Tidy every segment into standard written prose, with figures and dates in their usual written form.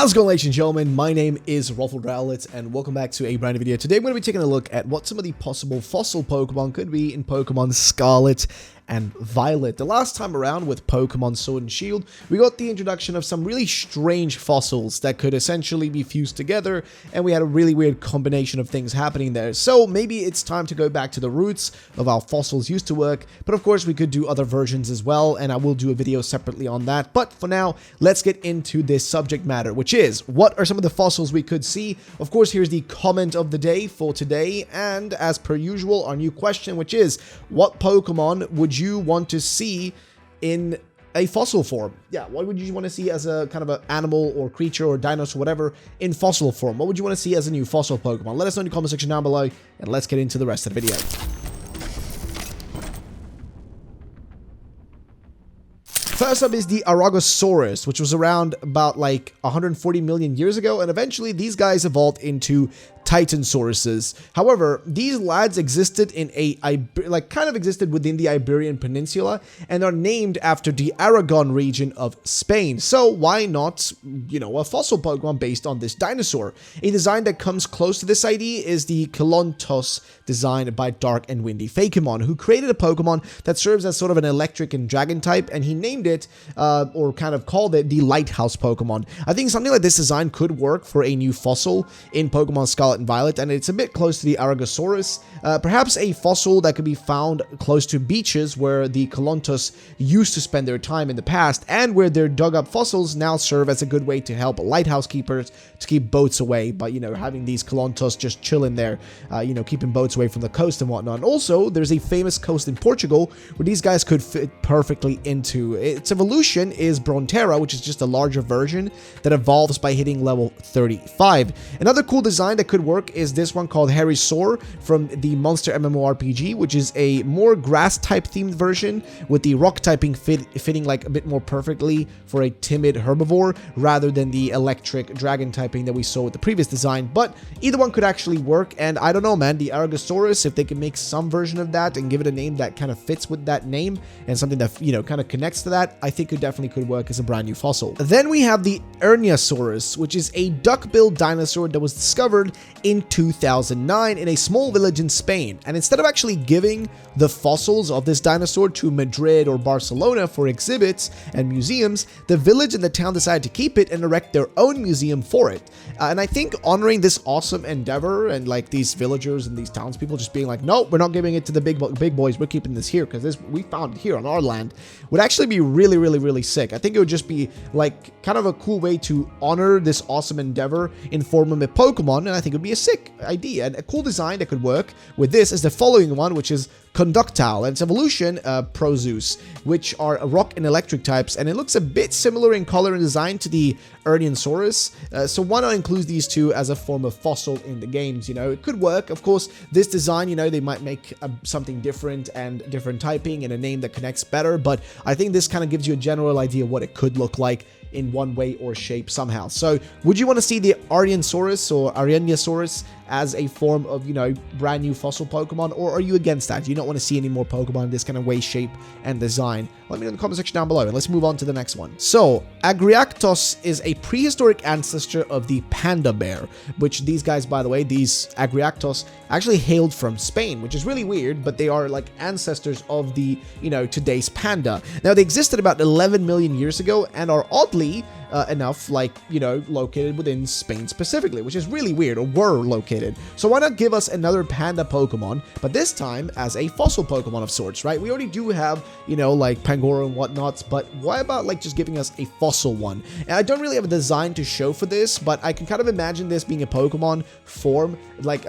How's it going, ladies and gentlemen? My name is Scarlet, and welcome back to a brand new video. Today, I'm going to be taking a look at what some of the possible fossil Pokemon could be in Pokemon Scarlet and Violet. The last time around with Pokemon Sword and Shield, we got the introduction of some really strange fossils that could essentially be fused together, and we had a really weird combination of things happening there. So maybe it's time to go back to the roots of how fossils used to work, but of course we could do other versions as well, and I will do a video separately on that. But for now, let's get into this subject matter, which is, what are some of the fossils we could see? Of course, here's the comment of the day for today, and as per usual, our new question, which is, what Pokemon would you want to see in a fossil form? Yeah, what would you want to see as a kind of an animal or creature or dinosaur, whatever, in fossil form? What would you want to see as a new fossil Pokemon? Let us know in the comment section down below, and let's get into the rest of the video. First up is the Aragosaurus, which was around about like 140 million years ago, and eventually these guys evolved into Titansauruses. However, these lads existed in existed within the Iberian Peninsula and are named after the Aragon region of Spain. So why not, a fossil Pokemon based on this dinosaur? A design that comes close to this idea is the Kilontos, designed by Dark and Windy Fakemon, who created a Pokemon that serves as sort of an electric and dragon type, and he named it, or kind of called it, the Lighthouse Pokemon. I think something like this design could work for a new fossil in Pokemon Scarlet and Violet, and it's a bit close to the Aragosaurus. Perhaps a fossil that could be found close to beaches where the Kilontos used to spend their time in the past, and where their dug up fossils now serve as a good way to help lighthouse keepers to keep boats away, but having these Kilontos just chilling there, keeping boats away from the coast and whatnot. And also, there's a famous coast in Portugal where these guys could fit perfectly into. Its evolution is Brontera, which is just a larger version that evolves by hitting level 35. Another cool design that could work is this one called Harrysaur from the Monster MMORPG, which is a more grass type themed version, with the rock typing fitting like a bit more perfectly for a timid herbivore rather than the electric dragon typing that we saw with the previous design. But either one could actually work, and I don't know, man, the Aragosaurus, if they can make some version of that and give it a name that kind of fits with that name and something that kind of connects to that, I think it definitely could work as a brand new fossil. Then we have the Agriakos, which is a duck-billed dinosaur that was discovered in 2009 in a small village in Spain. And instead of actually giving the fossils of this dinosaur to Madrid or Barcelona for exhibits and museums, the village and the town decided to keep it and erect their own museum for it. And I think honoring this awesome endeavor, and like these villagers and these townspeople just being like, no, we're not giving it to the big boys, we're keeping this here because we found it here on our land, would actually be really, really, really sick. I think it would just be like kind of a cool way to honor this awesome endeavor in form of a Pokemon, and I think it would be a sick idea. And a cool design that could work with this is the following one, which is Conductile, and its evolution, Prozeus, which are rock and electric types, and it looks a bit similar in color and design to the Agriakos. So why not include these two as a form of fossil in the games? It could work. Of course, this design, they might make something different and different typing and a name that connects better, but I think this kind of gives you a general idea of what it could look like in one way or shape somehow. So would you want to see the Agriakos or Agriakos as a form of, brand new fossil Pokemon, or are you against that? Do you not want to see any more Pokemon in this kind of way, shape, and design? Let me know in the comment section down below, and let's move on to the next one. So, Agriakos is a prehistoric ancestor of the panda bear, which these guys, by the way, these Agriakos, actually hailed from Spain, which is really weird, but they are like ancestors of the, today's panda. Now, they existed about 11 million years ago and are oddly enough, located within Spain specifically, which is really weird, or were located. So why not give us another panda Pokemon, but this time as a fossil Pokemon of sorts, right? We already do have, like Pangoro and whatnots, but why about just giving us a fossil one? And I don't really have a design to show for this, but I can kind of imagine this being a Pokemon form,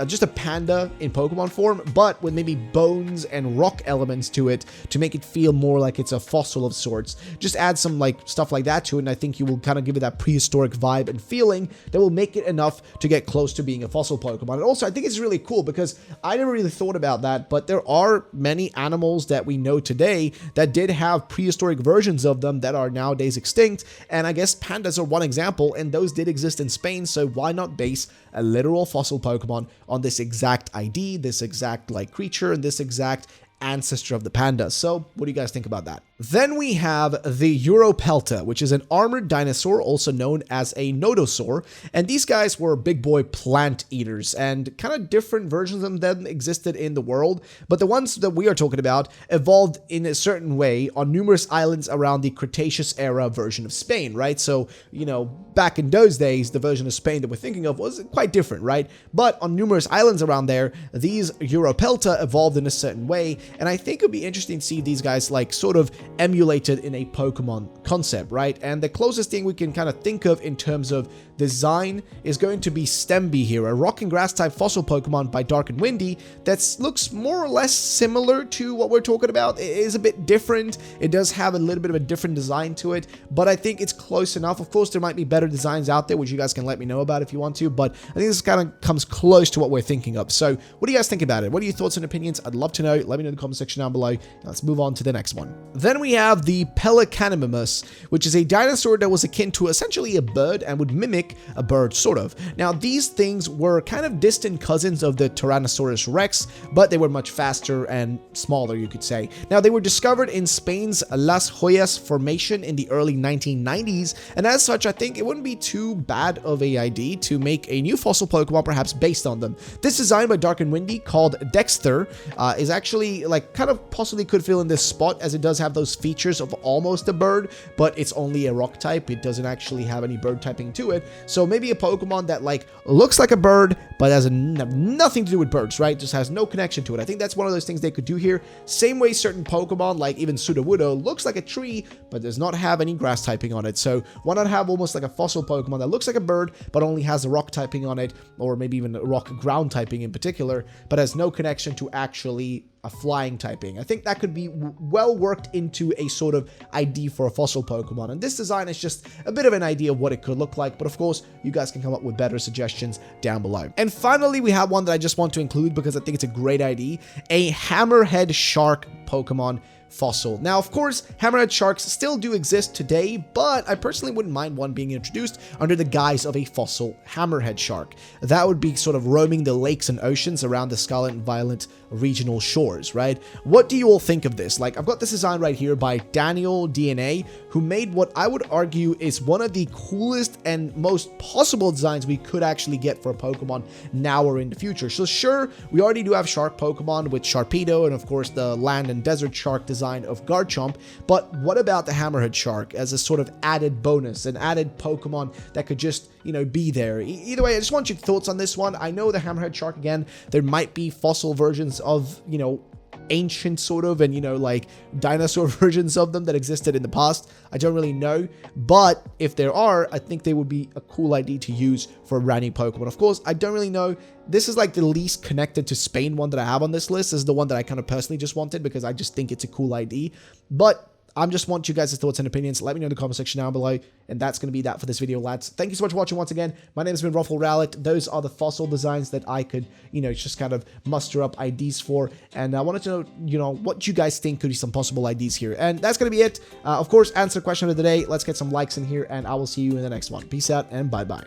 just a panda in Pokemon form, but with maybe bones and rock elements to it to make it feel more like it's a fossil of sorts. Just add some stuff like that to it, and I think you will kind of give it that prehistoric vibe and feeling that will make it enough to get close to being a fossil Pokemon. And also, I think it's really cool because I never really thought about that, but there are many animals that we know today that did have prehistoric versions of them that are nowadays extinct, and I guess pandas are one example, and those did exist in Spain, so why not base a literal fossil Pokemon on this exact ID, this exact creature, and this exact ancestor of the panda? So what do you guys think about that? Then we have the Pelta, which is an armored dinosaur, also known as a nodosaur, and these guys were big boy plant eaters, and kind of different versions of them existed in the world, but the ones that we are talking about evolved in a certain way on numerous islands around the Cretaceous era version of Spain, right? So, you know, back in those days, the version of Spain that we're thinking of was quite different, right? But on numerous islands around there, these Pelta evolved in a certain way, and I think it'd be interesting to see these guys like sort of emulated in a Pokemon concept, right? And the closest thing we can kind of think of in terms of design is going to be Stemby here, a rock and grass type fossil Pokemon by Dark and Windy that looks more or less similar to what we're talking about. It is a bit different. It does have a little bit of a different design to it, but I think it's close enough. Of course, there might be better designs out there, which you guys can let me know about if you want to, but I think this kind of comes close to what we're thinking of. So what do you guys think about it? What are your thoughts and opinions? I'd love to know. Let me know in the comment section down below. Now let's move on to the next one. Then we have the Pelecanimous, which is a dinosaur that was akin to essentially a bird and would mimic a bird, sort of. Now, these things were kind of distant cousins of the Tyrannosaurus Rex, but they were much faster and smaller, you could say. Now, they were discovered in Spain's Las Joyas Formation in the early 1990s, and as such, I think it wouldn't be too bad of an idea to make a new fossil Pokemon perhaps based on them. This design by Dark and Windy, called Dexter, is actually like kind of possibly could fill in this spot, as it does have those features of almost a bird, but it's only a rock type. It doesn't actually have any bird typing to it. So maybe a Pokemon that like looks like a bird, but has nothing to do with birds, right? Just has no connection to it. I think that's one of those things they could do here. Same way certain Pokemon, like even Sudowoodo, looks like a tree, but does not have any grass typing on it. So why not have almost like a fossil Pokemon that looks like a bird, but only has a rock typing on it, or maybe even a rock ground typing in particular, but has no connection to actually a flying typing. I think that could be well worked into a sort of ID for a fossil Pokemon, and this design is just a bit of an idea of what it could look like, but of course you guys can come up with better suggestions down below. And finally, we have one that I just want to include because I think it's a great idea, a Hammerhead shark Pokemon fossil. Now, of course, hammerhead sharks still do exist today, but I personally wouldn't mind one being introduced under the guise of a fossil hammerhead shark. That would be sort of roaming the lakes and oceans around the Scarlet and Violet regional shores, right? What do you all think of this? Like, I've got this design right here by Daniel DNA, who made what I would argue is one of the coolest and most possible designs we could actually get for a Pokemon now or in the future. So sure, we already do have shark Pokemon with Sharpedo and of course the land and desert shark design of Garchomp, but what about the hammerhead shark as a sort of added bonus, an added Pokemon that could just, you know, be there? Either way, I just want your thoughts on this one. I know the hammerhead shark, again, there might be fossil versions of, you know, ancient sort of, and you know, like dinosaur versions of them that existed in the past. I don't really know, but if there are, I think they would be a cool idea to use for a brand new Pokemon. Of course, I don't really know. This is like the least connected to Spain one that I have on this list. This is the one that I kind of personally just wanted because I just think it's a cool idea, but I just want you guys' thoughts and opinions. Let me know in the comment section down below. And that's going to be that for this video, lads. Thank you so much for watching once again. My name has been Ruffle Rowlet. Those are the fossil designs that I could, you know, just kind of muster up IDs for. And I wanted to know, you know, what you guys think could be some possible IDs here. And that's going to be it. Of course, answer the question of the day. Let's get some likes in here, and I will see you in the next one. Peace out and bye-bye.